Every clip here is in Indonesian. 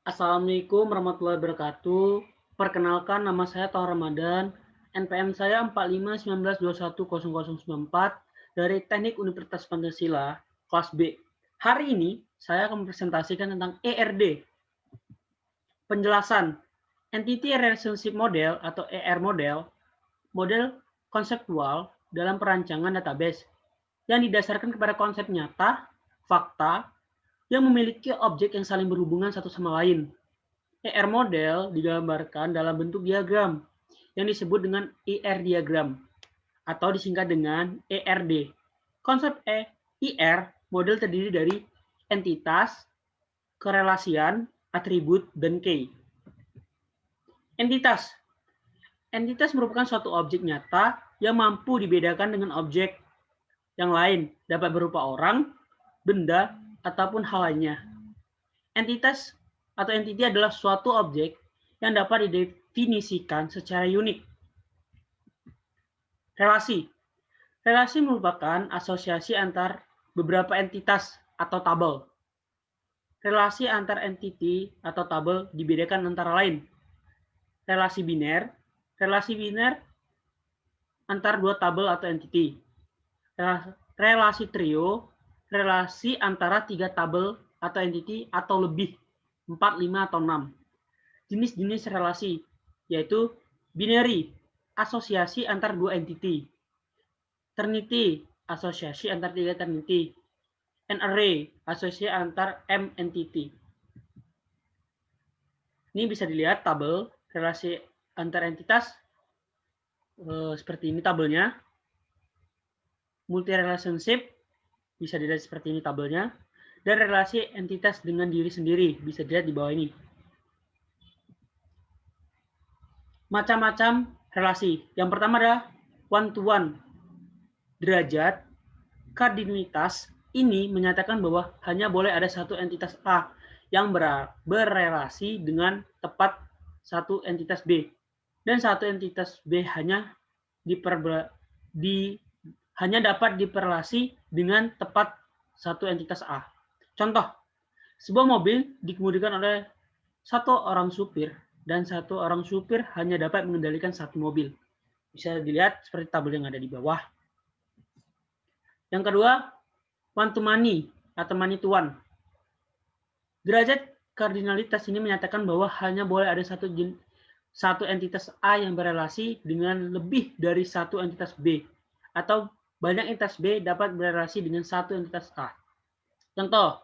Assalamualaikum warahmatullahi wabarakatuh. Perkenalkan, nama saya Toha Ramadan. NPM saya 4519210094 dari Teknik Universitas Pancasila, kelas B. Hari ini saya akan mempresentasikan tentang ERD. Penjelasan Entity Relationship Model atau ER model konseptual dalam perancangan database yang didasarkan kepada konsep nyata, fakta, yang memiliki objek yang saling berhubungan satu sama lain. ER model digambarkan dalam bentuk diagram yang disebut dengan ER diagram atau disingkat dengan ERD. Konsep ER model terdiri dari entitas, kerelasian, atribut, dan key. Entitas. Entitas merupakan suatu objek nyata yang mampu dibedakan dengan objek yang lain, dapat berupa orang, benda, ataupun hal lainnya. Entitas atau entity adalah suatu objek yang dapat didefinisikan secara unik. Relasi. Relasi merupakan asosiasi antar beberapa entitas atau tabel. Relasi antar entity atau tabel dibedakan antara lain. Relasi biner. Relasi biner antar dua tabel atau entity. Relasi trio. Relasi antara tiga tabel atau entity atau lebih. 4, 5, atau 6. Jenis-jenis relasi, yaitu binary, asosiasi antar dua entity. Ternity, asosiasi antar tiga ternity. And array, asosiasi antar M entity. Ini bisa dilihat tabel relasi antar entitas. Seperti ini tabelnya. Multi relationship, bisa dilihat seperti ini tabelnya. Dan relasi entitas dengan diri sendiri, bisa dilihat di bawah ini. Macam-macam relasi. Yang pertama adalah one-to-one. Derajat, kardinalitas ini menyatakan bahwa hanya boleh ada satu entitas A yang berrelasi dengan tepat satu entitas B. Dan satu entitas B hanya dapat diperrelasi dengan tepat satu entitas A. Contoh, sebuah mobil dikemudikan oleh satu orang supir dan satu orang supir hanya dapat mengendalikan satu mobil. Bisa dilihat seperti tabel yang ada di bawah. Yang kedua, one to many atau many to one. Derajat kardinalitas ini menyatakan bahwa hanya boleh ada satu entitas A yang berrelasi dengan lebih dari satu entitas B, atau banyak entitas B dapat berrelasi dengan satu entitas A. Contoh,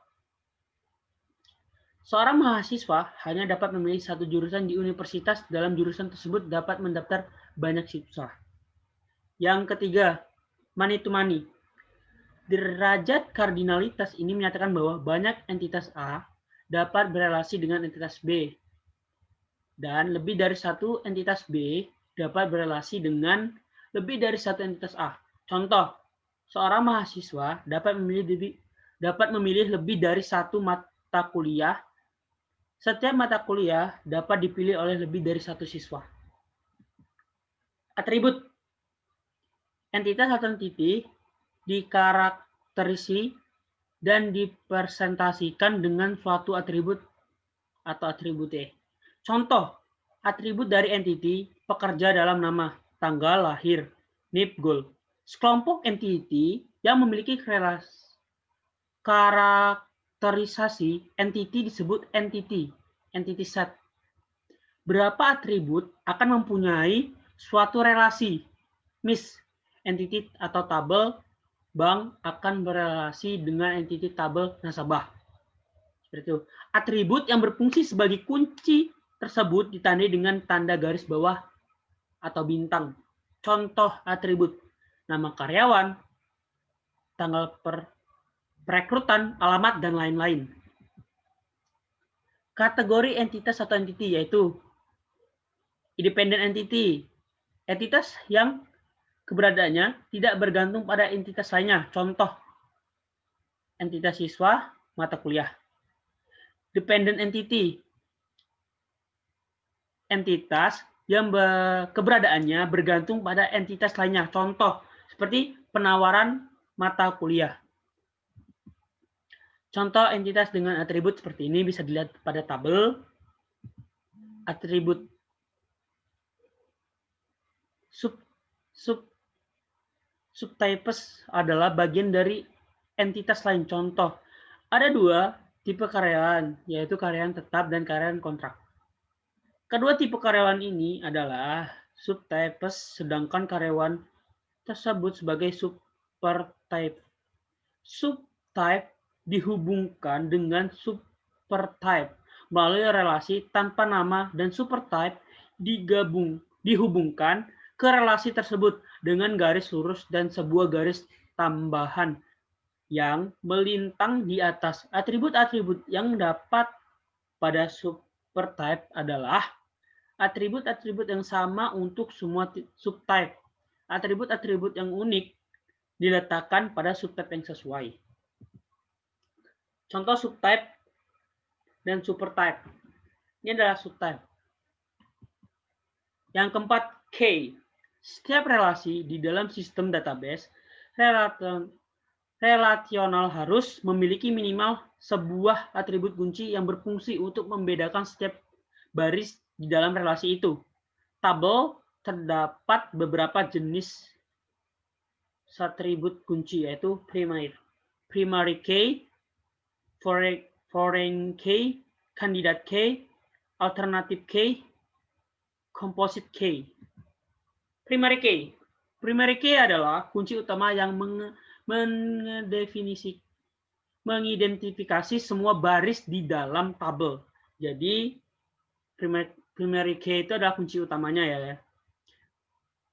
seorang mahasiswa hanya dapat memilih satu jurusan di universitas, dalam jurusan tersebut dapat mendaftar banyak siswa. Yang ketiga, money to money. Derajat kardinalitas ini menyatakan bahwa banyak entitas A dapat berrelasi dengan entitas B, dan lebih dari satu entitas B dapat berrelasi dengan lebih dari satu entitas A. Contoh, seorang mahasiswa dapat memilih lebih dari satu mata kuliah. Setiap mata kuliah dapat dipilih oleh lebih dari satu siswa. Atribut. Entitas atau entity dikarakterisi dan dipresentasikan dengan suatu atribut atau atribute. Contoh, atribut dari entity pekerja dalam nama, tanggal lahir, NIP, goal. Sekelompok entity yang memiliki karakterisasi entity disebut entity set. Berapa atribut akan mempunyai suatu relasi. Entity atau tabel bank akan berrelasi dengan entity tabel nasabah. Seperti itu. Atribut yang berfungsi sebagai kunci tersebut ditandai dengan tanda garis bawah atau bintang. Contoh atribut: nama karyawan, tanggal perekrutan, alamat, dan lain-lain. Kategori entitas atau entity yaitu independent entity, entitas yang keberadaannya tidak bergantung pada entitas lainnya. Contoh, entitas siswa, mata kuliah. Dependent entity, entitas yang keberadaannya bergantung pada entitas lainnya. Contoh, seperti penawaran mata kuliah. Contoh entitas dengan atribut seperti ini bisa dilihat pada tabel. atribut. Subtypes adalah bagian dari entitas lain. Contoh, ada dua tipe karyawan, yaitu karyawan tetap dan karyawan kontrak. Kedua tipe karyawan ini adalah subtypes, sedangkan karyawan tersebut sebagai supertype. Subtype dihubungkan dengan supertype melalui relasi tanpa nama, dan supertype dihubungkan ke relasi tersebut dengan garis lurus dan sebuah garis tambahan yang melintang di atas. Atribut-atribut yang dapat pada supertype adalah atribut-atribut yang sama untuk semua subtype. Atribut-atribut yang unik diletakkan pada subtype yang sesuai. Contoh subtype dan supertype. Ini adalah subtype. Yang keempat, K. Setiap relasi di dalam sistem database relasional harus memiliki minimal sebuah atribut kunci yang berfungsi untuk membedakan setiap baris di dalam relasi itu. Tabel terdapat beberapa jenis atribut kunci, yaitu primary key, foreign key, candidate key, alternative key, composite key. Primary key. Primary key adalah kunci utama yang mengidentifikasi semua baris di dalam tabel. Jadi primary key itu adalah kunci utamanya ya.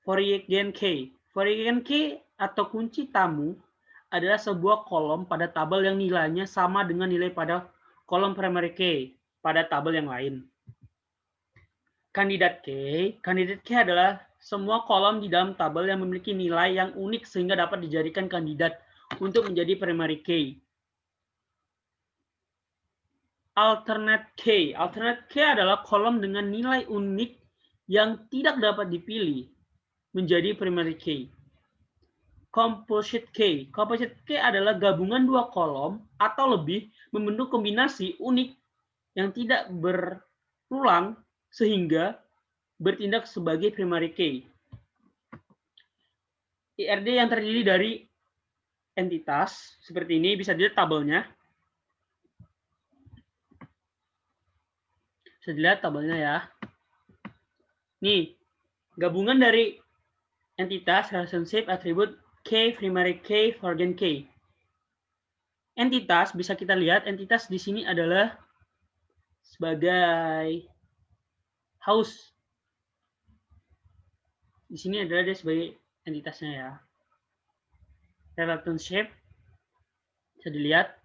Foreign key. Foreign key atau kunci tamu adalah sebuah kolom pada tabel yang nilainya sama dengan nilai pada kolom primary key pada tabel yang lain. Candidate key adalah semua kolom di dalam tabel yang memiliki nilai yang unik sehingga dapat dijadikan kandidat untuk menjadi primary key. Alternate key adalah kolom dengan nilai unik yang tidak dapat dipilih menjadi primary key. Composite key adalah gabungan dua kolom atau lebih membentuk kombinasi unik yang tidak berulang sehingga bertindak sebagai primary key. IRD yang terdiri dari entitas seperti ini, bisa dilihat tabelnya. Bisa dilihat tabelnya ya. Nih, gabungan dari entitas, relationship, atribut, key, primary key, foreign key. Entitas, bisa kita lihat, entitas di sini adalah sebagai house. Di sini adalah dia sebagai entitasnya ya. Relationship bisa dilihat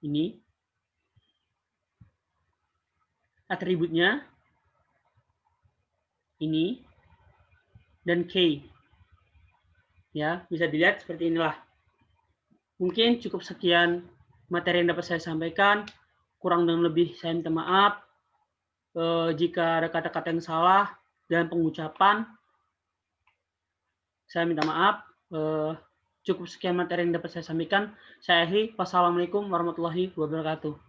ini. Atributnya ini dan key. Ya, bisa dilihat seperti inilah. Mungkin cukup sekian materi yang dapat saya sampaikan. Kurang dan lebih saya minta maaf. Jika ada kata-kata yang salah dan pengucapan, saya minta maaf. Cukup sekian materi yang dapat saya sampaikan. Saya akhiri. Wassalamualaikum warahmatullahi wabarakatuh.